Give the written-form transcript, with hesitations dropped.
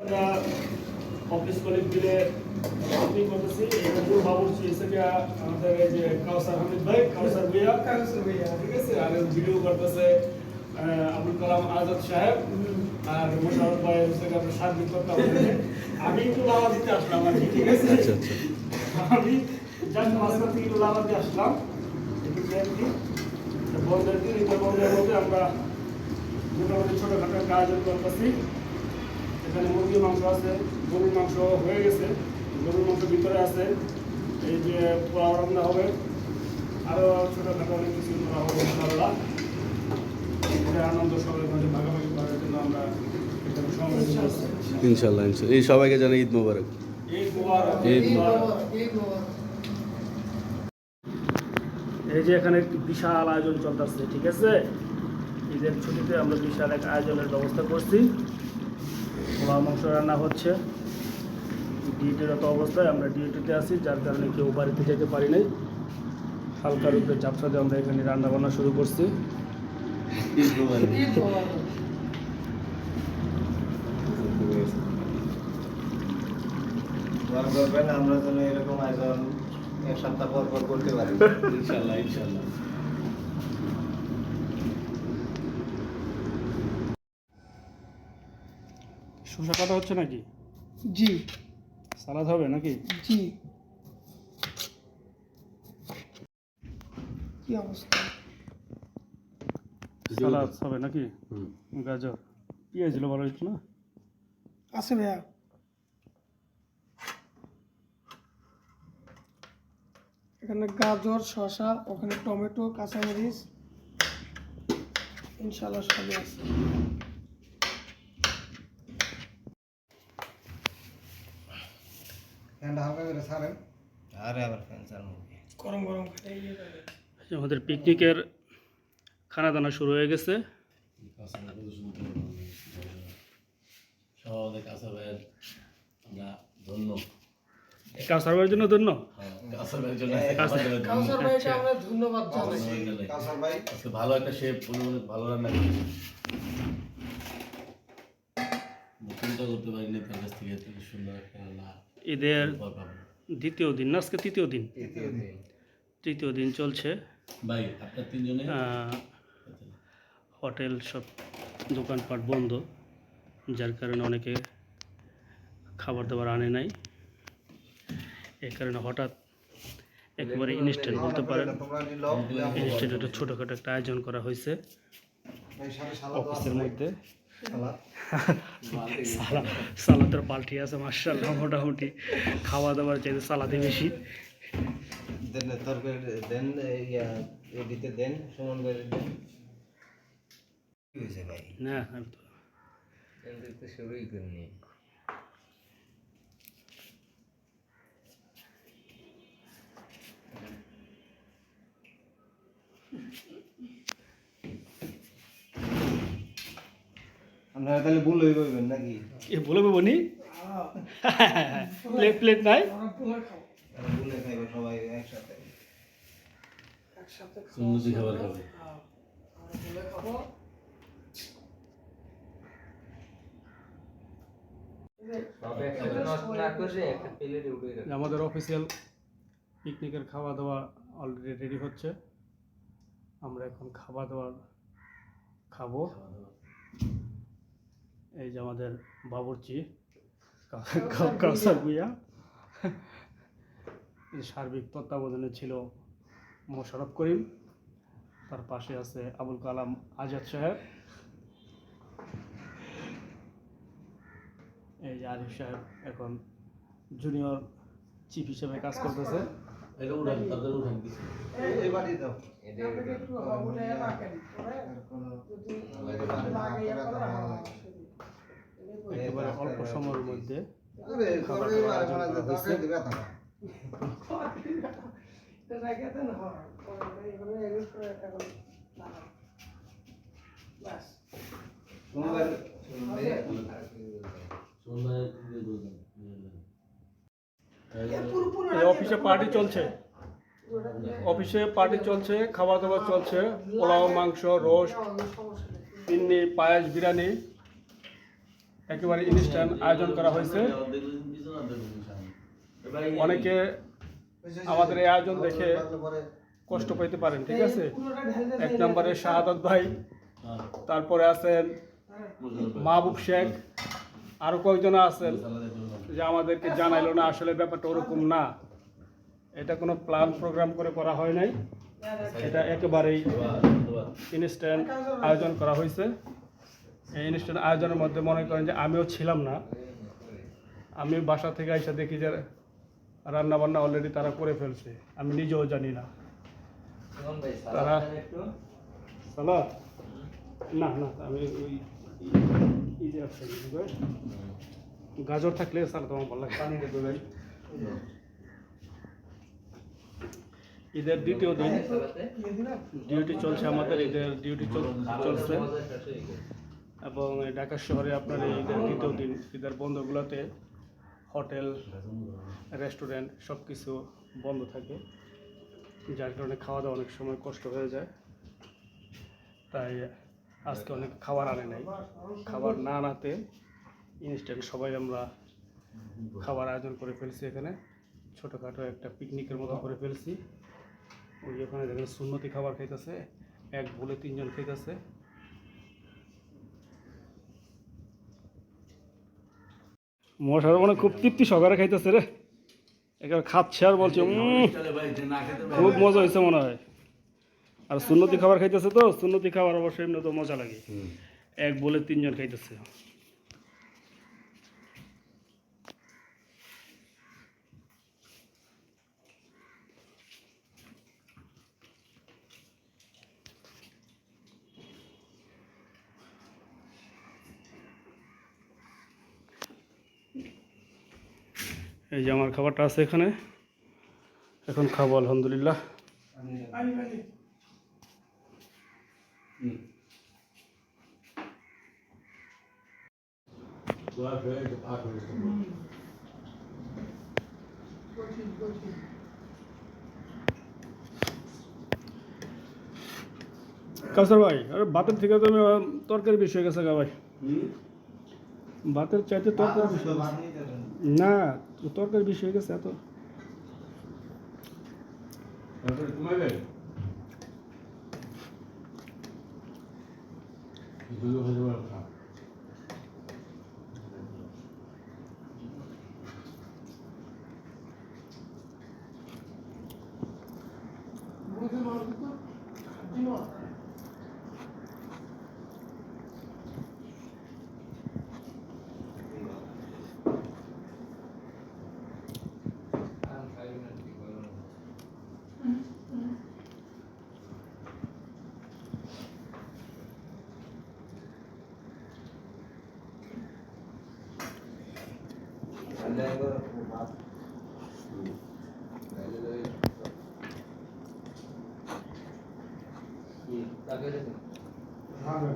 আমরা office colleague মিলে meeting করতেছি। এটা পুরো বাবুর্চি এসে আমাদের এই যে কাউসার আহমেদ ভাই, কাউসার ভাইয়া, ঠিক আছে। আর ভিডিও করতেছে আবুল কালাম আজাদ সাহেব, আর মোশারফ ভাই হচ্ছে আপনার সার্বিক তত্ত্বাবধানে। আমি একটু লাভা দিতে আসলাম আর কি, ঠিক আছে। আচ্ছা আচ্ছা। আমি জাস্ট মাঝখান থেকে একটু লাভা দিয়ে আসলাম একটু আর কি। বন্ধের দিন এটা বন্ধের মধ্যে আমরা মোটামুটি ছোটোখাটো একটা আয়োজন করতেছি। এখানে মুরগির মাংস আছে, গরুর মাংস হয়ে গেছে, গরুর মাংস ভিতরে আছে, এই যে পোলাও রান্না হবে, আরও ছোটোখাটো অনেক কিছু করা হবে ইনশাআল্লাহ। এটা আনন্দ সবাই মধ্যে ভাগাভাগি করার জন্য আমরা এখানে সমবেত হয়েছি। ইনশাল্লাহ ইনশাল্লাহ। এই সবাইকে জানাই ঈদ মোবারক। ঈদ মোবারক। ঈদ মোবারক। এই যে এখানে একটি বিশাল আয়োজন চলতেছে, ঠিক আছে। ঈদের ছুটিতে আমরা বিশাল এক আয়োজনের ব্যবস্থা করছি। পোলাও মাংস রান্না হচ্ছে। ডিউটিরত অবস্থায় আমরা ডিউটিতে আছি, যার কারণে কেউ বাড়িতে যেতে পারি নাই। হালকা রূপে ঝাপসাতে আমরা এখানে রান্না বান্না শুরু করছি। আমরা যেন এরকম আয়োজন এক সপ্তাহ পর পর করতে পারি ইনশাআল্লাহ ইনশাআল্লাহ। শসা কাটা হচ্ছে নাকি? জি সালাদ হবে নাকি? জি। কি অবস্থা? সালাদ হবে নাকি? গাজর পেঁয়াজ দিলে ভালো হতো না? আছে ভাইয়া। এখানে গাজর, শসা, ওখানে টমেটো, কাঁচামরিচ, ইনশাআল্লাহ সবই আছে। ফ্যানটা হালকা করে ছাড়েন। আরে আবার ফ্যান চালানো গরম গরম খাই। আমাদের পিকনিকের খানা দানা শুরু হয়ে গেছে। সবাই কাঁচা ভাইয়ের আমরা ধন্য। কাউসার ভাইয়ের জন্য ধন্য। কাঁচা ভাইয়ের জন্য কাউসার ভাইকে আমরা ধন্যবাদ জানাই। কাউসার ভাই আজকে ভালো একটা শেফ, অনেক ভালো রান্না করেছে। চিন্তা করতে পারিনি তার কাছ থেকে এত সুন্দর একটা রান্না। ঈদের দ্বিতীয় দিন না, আজকে তৃতীয় দিন। তৃতীয় দিন চলছে। ভাই আপনার তিনজনে হোটেল সব দোকানপাট বন্ধ, যার কারণে অনেকে খাবার দাবার আনে নাই। এই কারণে হঠাৎ একেবারে ইনস্ট্যান্ট বলতে পারেন, ইনস্ট্যান্ট একটা ছোটোখাটো একটা আয়োজন করা হয়েছে অফিসের মধ্যে। সালাদের পাল্টি আছে মাশাআল্লাহ, মোটামুটি খাওয়া দাওয়ার চাইতে সালাদই বেশি। দেন তরকারি দেন, এদিকে দেন, সমান করে দেন। কি হয়েছে ভাই? না আমি তো তো শুরুই করিনি। আপনারা তাহলে ভুল হয়ে যাবেন নাকি? এ বলে বনি প্লেট প্লেট নাই। আমরা পোলা খাবো ভুলে খাইবো সবাই একসাথে। একসাথে সুন্দর খাবার খাবে। আমরা পোলা খাবো। আমাদের অফিসিয়াল পিকনিকের খাওয়া দাওয়া অলরেডি রেডি হচ্ছে। আমরা এখন খাওয়া দাওয়া খাবো। এই যে আমাদের বাবুর্চি কাউসার ভুইয়া, সার্বিক তত্ত্বাবধানে ছিল মোশারফ করিম, তার পাশে আছে আবুল কালাম আজাদ সাহেব, এই যে আরিফ সাহেব এখন জুনিয়র চিফ হিসেবে কাজ করতেছে। এটা উড়ান, তাদের উড়ান কিছু। এবারই দাও। একটু উঠে রাখেন যদি লাগে একেবারে অল্প সময়ের মধ্যে আরে করে আর মানে দরকার দিবে না। এটা রেখে দেন। হ্যাঁ এগুলো ইউজ করে এখন বাস সুন্দর সুন্দর দিয়ে বলবেন। এই অফিসে পার্টি চলছে, অফিসে পার্টি চলছে, খাওয়া দাওয়া চলছে, পোলাও, মাংস, রোস্ট, পিন্নি, পায়েস, বিরিয়ানি, একেবারে ইনস্ট্যান্ট আয়োজন করা হয়েছে। অনেকে আমাদের এই আয়োজন দেখে কষ্ট পেতে পারেন, ঠিক আছে। এক নম্বরে শাহাদাত ভাই, তারপরে আছেন মাহবুব শেখ, আরও কয়েকজন আছেন যে আমাদেরকে জানাইলো না। আসলে ব্যাপারটা ওরকম না, এটা কোনো প্ল্যান প্রোগ্রাম করে করা হয় নাই, এটা একেবারেই ইনস্ট্যান্ট আয়োজন করা হয়েছে। এই ইনস্ট্যান্ট আয়োজনের মধ্যে মনে করেন যে আমিও ছিলাম না, আমি বাসা থেকে এসে দেখি যে রান্না বান্না অলরেডি তারা করে ফেলছে, আমি নিজেও জানি না। তারা সালাদ না না, আমি ওই গাজর থাকলে সালাদ আমার ভালো লাগে। ঈদের দ্বিতীয় দিন ডিউটি চলছে আমাদের, ঈদের ডিউটি চলছে এবং ঢাকা শহরে আপনার এই ঈদের দ্বিতীয় দিন ঈদের বন্ধগুলোতে হোটেল রেস্টুরেন্ট সব কিছু বন্ধ থাকে, যার কারণে খাওয়া দাওয়া অনেক সময় কষ্ট হয়ে যায়। তাই আজকে অনেক খাবার আনে নাই, খাবার না আনাতে ইনস্ট্যান্ট সবাই আমরা খাবার আয়োজন করে ফেলছি। এখানে ছোটোখাটো একটা পিকনিকের মতো করে ফেলছি। ওই ওখানে দেখেন সুন্নতি খাবার খাইতেছে, এক ভুলে 3 জন খাইতেছে। মশার মানে খুব তৃপ্তি সহকারে খাইতেছে রে, একেবারে খাচ্ছে আর বলছে খুব মজা হয়েছে মনে হয়। আর সুন্নতি খাবার খাইতেছে, তো সুন্নতি খাবার অবশ্যই এমনি তো মজা লাগে। এক বলে 3 জন খাইতেছে। এই যে আমার খাবারটা আছে এখানে, এখন খাবো আলহামদুলিল্লাহ। কাউসার ভাই, আরে ভাতের থেকে তো তরকারি বেশি হয়ে গেছে গা ভাই। ভাতের চাইতে তরকারি বেশি না, তরকারি বেশি হয়ে গেছে এত। হ্যাঁ